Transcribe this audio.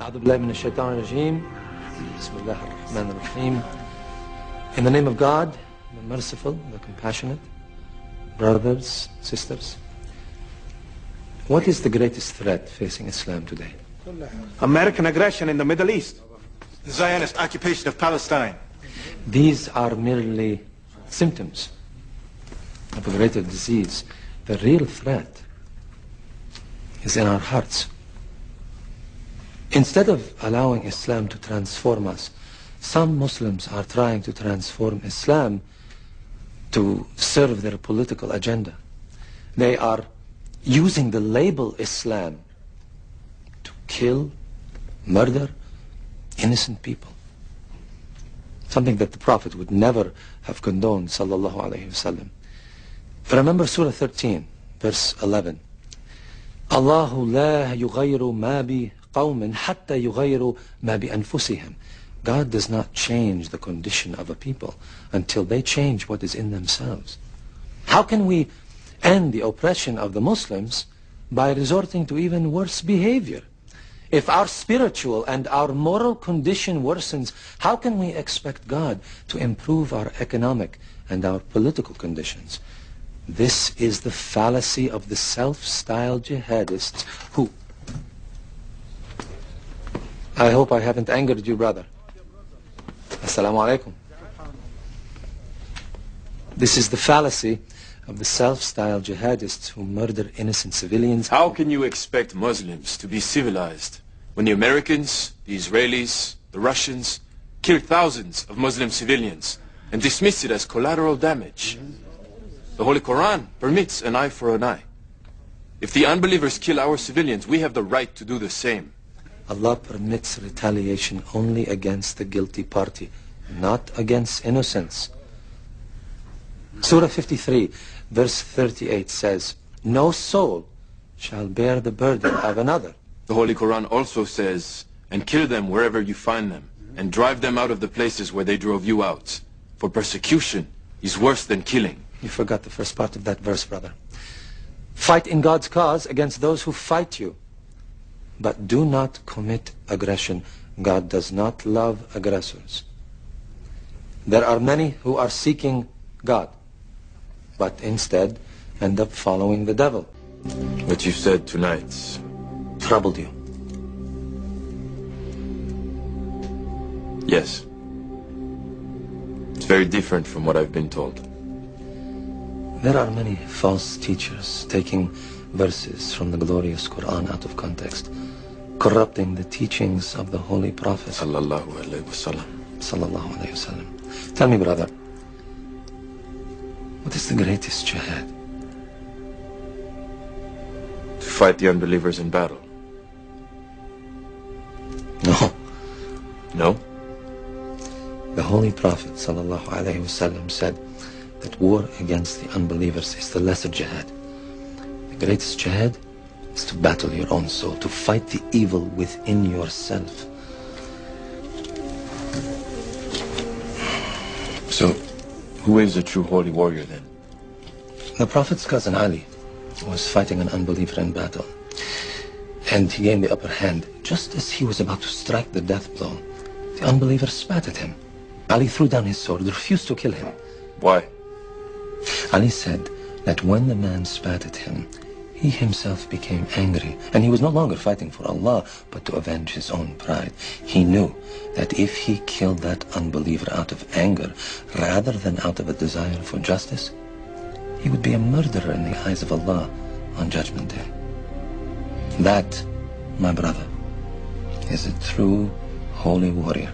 Alhamdulilah min shaitan rajim. Bismillah ar-Rahman ar-Rahim. In the name of God, the merciful, the compassionate, brothers, sisters, what is the greatest threat facing Islam today? American aggression in the Middle East. The Zionist occupation of Palestine. These are merely symptoms of a greater disease. The real threat is in our hearts. Instead of allowing Islam to transform us, some Muslims are trying to transform Islam to serve their political agenda. They are using the label Islam to kill, murder innocent people. Something that the Prophet would never have condoned, sallallahu alayhi wasallam. Remember Surah 13, verse 11. Allahu la yughayru ma bi qawmin hatta yughayru ma bi anfusihim. God does not change the condition of a people until they change what is in themselves. How can we end the oppression of the Muslims by resorting to even worse behavior? If our spiritual and our moral condition worsens, how can we expect God to improve our economic and our political conditions? This is the fallacy of the self-styled jihadists who... I hope I haven't angered you, brother. Assalamu alaikum. This is the fallacy of the self-styled jihadists who murder innocent civilians. How can you expect Muslims to be civilized when the Americans, the Israelis, the Russians kill thousands of Muslim civilians and dismiss it as collateral damage? The Holy Quran permits an eye for an eye. If the unbelievers kill our civilians, we have the right to do the same. Allah permits retaliation only against the guilty party, not against innocents. Surah 53, verse 38 says, no soul shall bear the burden of another. The Holy Quran also says, and kill them wherever you find them, and drive them out of the places where they drove you out. For persecution is worse than killing. You forgot the first part of that verse, brother. Fight in God's cause against those who fight you. But do not commit aggression. God does not love aggressors. There are many who are seeking God, but instead end up following the devil. What you said tonight Troubled you. Yes. It's very different from what I've been told. There are many false teachers taking verses from the glorious Quran out of context, corrupting the teachings of the Holy Prophet Sallallahu alayhi wasallam. Sallallahu alayhi wasallam. Tell me, brother, what is the greatest jihad? To fight the unbelievers in battle. No. No? The Holy Prophet Sallallahu alayhi wasallam said that war against the unbelievers is the lesser jihad. The greatest jihad is to battle your own soul, to fight the evil within yourself. So, who is a true holy warrior then? The Prophet's cousin Ali was fighting an unbeliever in battle, and he gained the upper hand. Just as he was about to strike the death blow, the unbeliever spat at him. Ali threw down his sword, refused to kill him. Why? Ali said that when the man spat at him, he himself became angry, and he was no longer fighting for Allah, but to avenge his own pride. He knew that if he killed that unbeliever out of anger, rather than out of a desire for justice, he would be a murderer in the eyes of Allah on Judgment Day. That, my brother, is a true holy warrior.